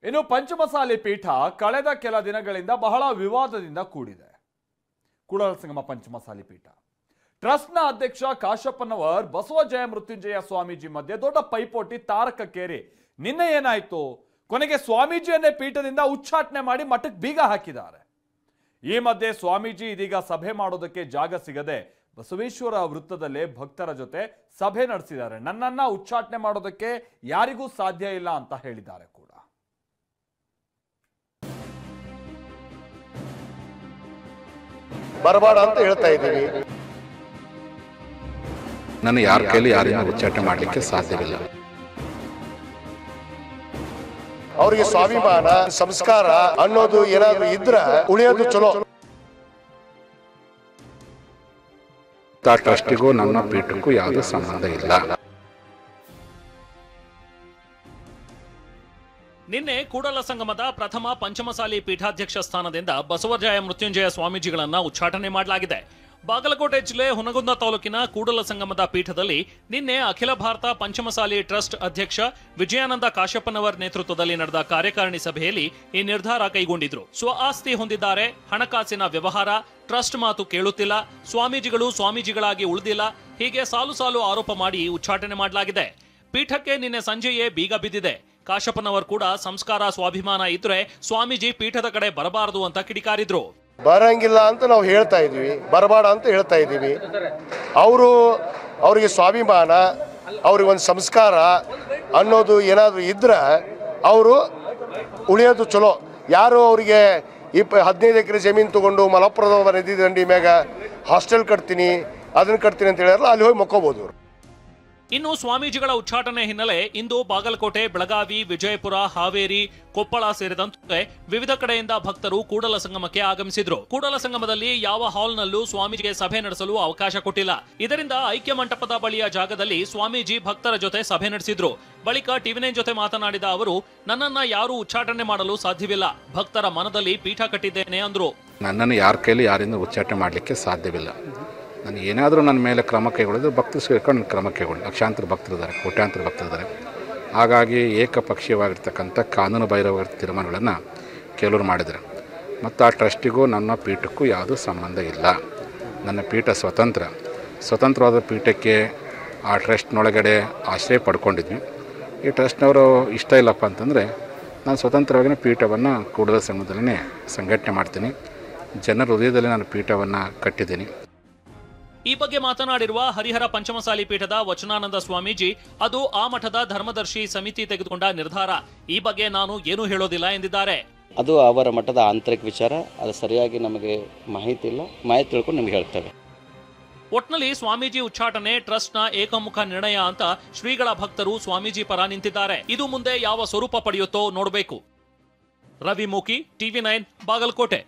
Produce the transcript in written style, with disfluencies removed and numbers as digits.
ಇನ್ನು ಪಂಚಮಸಾಲಿ ಪೀಠ ಕಳೆದ ಕೆಲ ದಿನಗಳಿಂದ ಬಹಳ ವಿವಾದದಿಂದ ಕೂಡಿದೆ. ಕೂಡಲ ಸಂಗಮ ಪಂಚಮಸಾಲಿ ಪೀಠ ಟ್ರಸ್ಟ್ನ ಅಧ್ಯಕ್ಷ ಕಾಶಪ್ಪನವರ್ ಬಸವಜಯ ಮೃತ್ಯುಂಜಯ ಸ್ವಾಮೀಜಿ ಮಧ್ಯೆ ದೊಡ್ಡ ಪೈಪೋಟಿ ತಾರಕಕ್ಕೇರಿ. ನಿನ್ನೆ ಏನಾಯ್ತು? ಕೊನೆಗೆ ಸ್ವಾಮೀಜಿಯನ್ನೇ ಪೀಠದಿಂದ ಉಚ್ಚಾಟನೆ ಮಾಡಿ ಮಠಕ್ಕೆ ಬೀಗ ಹಾಕಿದ್ದಾರೆ. ಈ ಮಧ್ಯೆ ಸ್ವಾಮೀಜಿ ಇದೀಗ ಸಭೆ ಮಾಡೋದಕ್ಕೆ ಜಾಗ ಸಿಗದೆ ಬಸವೇಶ್ವರ ವೃತ್ತದಲ್ಲೇ ಭಕ್ತರ ಜೊತೆ ಸಭೆ ನಡೆಸಿದ್ದಾರೆ. ನನ್ನನ್ನ ಉಚ್ಚಾಟನೆ ಮಾಡೋದಕ್ಕೆ ಯಾರಿಗೂ ಸಾಧ್ಯ ಇಲ್ಲ ಅಂತ ಹೇಳಿದ್ದಾರೆ ಕೂಡ. ಬರಬೇಡ ಅಂತ ಹೇಳ್ತಾ ಇದ್ದೀವಿ. ನಾನು ಯಾರ ಕೈಲಿ ಯಾರನ್ನ ಉಚ್ಚಾಟನೆ ಮಾಡಲಿಕ್ಕೆ ಸಾಧ್ಯವಿಲ್ಲ. ಅವರಿಗೆ ಸ್ವಾಭಿಮಾನ ಸಂಸ್ಕಾರ ಅನ್ನೋದು ಏನಾದ್ರು ಇದ್ರ ಉಳಿಯೋದು ಚಲೋ. ಟ್ರಸ್ಟಿಗೂ ನನ್ನ ಪೀಠಕ್ಕೂ ಯಾವುದೇ ಸಂಬಂಧ ಇಲ್ಲ. ನಿನ್ನೆ ಕೂಡಲ ಸಂಗಮದ ಪ್ರಥಮ ಪಂಚಮಸಾಲಿ ಪೀಠಾಧ್ಯಕ್ಷ ಸ್ಥಾನದಿಂದ ಬಸವಜಯ ಮೃತ್ಯುಂಜಯ ಸ್ವಾಮೀಜಿಗಳನ್ನ ಉಚ್ಚಾಟನೆ ಮಾಡಲಾಗಿದೆ. ಬಾಗಲಕೋಟೆ ಜಿಲ್ಲೆ ಹುನಗುಂದ ತಾಲೂಕಿನ ಕೂಡಲ ಸಂಗಮದ ಪೀಠದಲ್ಲಿ ನಿನ್ನೆ ಅಖಿಲ ಭಾರತ ಪಂಚಮಸಾಲಿ ಟ್ರಸ್ಟ್ ಅಧ್ಯಕ್ಷ ವಿಜಯಾನಂದ ಕಾಶಪ್ಪನವರ್ ನೇತೃತ್ವದಲ್ಲಿ ನಡೆದ ಕಾರ್ಯಕಾರಿಣಿ ಸಭೆಯಲ್ಲಿ ಈ ನಿರ್ಧಾರ ಕೈಗೊಂಡಿದ್ರು. ಸ್ವ ಆಸ್ತಿ ಹೊಂದಿದ್ದಾರೆ, ಹಣಕಾಸಿನ ವ್ಯವಹಾರ, ಟ್ರಸ್ಟ್ ಮಾತು ಕೇಳುತ್ತಿಲ್ಲ, ಸ್ವಾಮೀಜಿಗಳು ಸ್ವಾಮೀಜಿಗಳಾಗಿ ಉಳಿದಿಲ್ಲ, ಹೀಗೆ ಸಾಲು ಸಾಲು ಆರೋಪ ಮಾಡಿ ಉಚ್ಚಾಟನೆ ಮಾಡಲಾಗಿದೆ. ಪೀಠಕ್ಕೆ ನಿನ್ನೆ ಸಂಜೆಯೇ ಬೀಗ ಬಿದ್ದಿದೆ. ಕಾಶಪ್ಪನವರ್ ಕೂಡ ಸಂಸ್ಕಾರ ಸ್ವಾಭಿಮಾನ ಇದ್ರೆ ಸ್ವಾಮೀಜಿ ಪೀಠದ ಕಡೆ ಬರಬಾರದು ಅಂತ ಕಿಡಿಕಾರಿದ್ರು. ಬರಂಗಿಲ್ಲ ಅಂತ ನಾವು ಹೇಳ್ತಾ ಇದೀವಿ, ಬರಬೇಡ ಅಂತ ಹೇಳ್ತಾ ಇದ್ದೀವಿ. ಅವರಿಗೆ ಸ್ವಾಭಿಮಾನ, ಅವ್ರಿಗೊಂದು ಸಂಸ್ಕಾರ ಅನ್ನೋದು ಏನಾದರೂ ಇದ್ರೆ ಅವರು ಉಳಿಯೋದು ಚಲೋ. ಯಾರು ಅವರಿಗೆ 15 ಎಕರೆ ಜಮೀನು ತಗೊಂಡು ಮಲಪ್ರಭಾ ನದಿ ದಂಡಿ ಮ್ಯಾಗ ಹಾಸ್ಟೆಲ್ ಕಟ್ತೀನಿ ಅದನ್ನ ಕಟ್ತೀನಿ ಅಂತ ಹೇಳಿರಲ್ಲ, ಅಲ್ಲಿ ಹೋಗಿ ಮಕ್ಕೋಬಹುದು. ಇನ್ನು ಸ್ವಾಮೀಜಿಗಳ ಉಚ್ಚಾಟನೆ ಹಿನ್ನೆಲೆ ಇಂದು ಬಾಗಲಕೋಟೆ, ಬೆಳಗಾವಿ, ವಿಜಯಪುರ, ಹಾವೇರಿ, ಕೊಪ್ಪಳ ಸೇರಿದಂತೆ ವಿವಿಧ ಕಡೆಯಿಂದ ಭಕ್ತರು ಕೂಡಲ ಸಂಗಮಕ್ಕೆ ಆಗಮಿಸಿದ್ರು. ಕೂಡಲ ಸಂಗಮದಲ್ಲಿ ಯಾವ ಹಾಲ್ನಲ್ಲೂ ಸ್ವಾಮೀಜಿಗೆ ಸಭೆ ನಡೆಸಲು ಅವಕಾಶ ಕೊಟ್ಟಿಲ್ಲ. ಇದರಿಂದ ಐಕ್ಯ ಮಂಟಪದ ಬಳಿಯ ಜಾಗದಲ್ಲಿ ಸ್ವಾಮೀಜಿ ಭಕ್ತರ ಜೊತೆ ಸಭೆ ನಡೆಸಿದ್ರು. ಬಳಿಕ ಟಿವಿ9 ಜೊತೆ ಮಾತನಾಡಿದ ಅವರು, ನನ್ನನ್ನ ಯಾರೂ ಉಚ್ಚಾಟನೆ ಮಾಡಲು ಸಾಧ್ಯವಿಲ್ಲ, ಭಕ್ತರ ಮನದಲ್ಲಿ ಪೀಠ ಕಟ್ಟಿದ್ದೇನೆ ಅಂದ್ರು. ನನ್ನನ್ನು ಯಾರ ಕೈಲಿ ಯಾರಿಂದ ಉಚ್ಚಾಟನೆ ಮಾಡಲಿಕ್ಕೆ ಸಾಧ್ಯವಿಲ್ಲ. ನಾನು ಏನಾದರೂ ನನ್ನ ಮೇಲೆ ಕ್ರಮ ಕೈಗೊಳ್ಳೋದು ಭಕ್ತರು ಸೇರ್ಕೊಂಡು ಕ್ರಮ ಕೈಗೊಳ್ಳಿ. ಲಕ್ಷಾಂತರ ಭಕ್ತರಿದ್ದಾರೆ, ಕೋಟ್ಯಾಂತರ ಭಕ್ತರಿದ್ದಾರೆ. ಹಾಗಾಗಿ ಏಕಪಕ್ಷೀಯವಾಗಿರ್ತಕ್ಕಂಥ ಕಾನೂನು ಬಾಹಿರವಾಗಿರೋ ತೀರ್ಮಾನಗಳನ್ನು ಕೆಲವರು ಮಾಡಿದ್ದಾರೆ. ಮತ್ತು ಆ ಟ್ರಸ್ಟಿಗೂ ನನ್ನ ಪೀಠಕ್ಕೂ ಯಾವುದೂ ಸಂಬಂಧ ಇಲ್ಲ. ನನ್ನ ಪೀಠ ಸ್ವತಂತ್ರವಾದ ಪೀಠಕ್ಕೆ ಆ ಟ್ರಸ್ಟ್ನೊಳಗಡೆ ಆಶ್ರಯ ಪಡ್ಕೊಂಡಿದ್ವಿ. ಈ ಟ್ರಸ್ಟ್ನವರು ಇಷ್ಟ ಇಲ್ಲಪ್ಪ ಅಂತಂದರೆ ನಾನು ಸ್ವತಂತ್ರವಾಗಿನ ಪೀಠವನ್ನು ಕೂಡಲ ಸಂಘದಲ್ಲೇ ಸಂಘಟನೆ ಮಾಡ್ತೀನಿ. ಜನರ ಹೃದಯದಲ್ಲಿ ನಾನು ಪೀಠವನ್ನು ಕಟ್ಟಿದ್ದೀನಿ. ಈ ಬಗ್ಗೆ ಮಾತನಾಡಿರುವ ಹರಿಹರ ಪಂಚಮಸಾಲಿ ಪೀಠದ ವಚನಾನಂದ ಸ್ವಾಮೀಜಿ, ಅದು ಆ ಮಠದ ಧರ್ಮದರ್ಶಿ ಸಮಿತಿ ತೆಗೆದುಕೊಂಡ ನಿರ್ಧಾರ, ಈ ಬಗ್ಗೆ ನಾನು ಏನೂ ಹೇಳೋದಿಲ್ಲ ಎಂದಿದ್ದಾರೆ. ಅದು ಅವರ ಮಠದ ಆಂತರಿಕ ವಿಚಾರ, ಅದು ಸರಿಯಾಗಿ ನಮಗೆ ಮಾಹಿತಿ ಇಲ್ಲ, ಮಾಹಿತಿ ತಿಳ್ಕೊಂಡು ನಿಮ್ಗೆ ಹೇಳ್ತೇವೆ. ಒಟ್ನಲ್ಲಿ ಸ್ವಾಮೀಜಿ ಉಚ್ಚಾಟನೆ ಟ್ರಸ್ಟ್ನ ಏಕಮುಖ ನಿರ್ಣಯ ಅಂತ ಶ್ರೀಗಳ ಭಕ್ತರು ಸ್ವಾಮೀಜಿ ಪರ ನಿಂತಿದ್ದಾರೆ. ಇದು ಮುಂದೆ ಯಾವ ಸ್ವರೂಪ ಪಡೆಯುತ್ತೋ ನೋಡಬೇಕು. ರವಿ ಮೂಕಿ, ಟಿವಿ9, ಬಾಗಲಕೋಟೆ.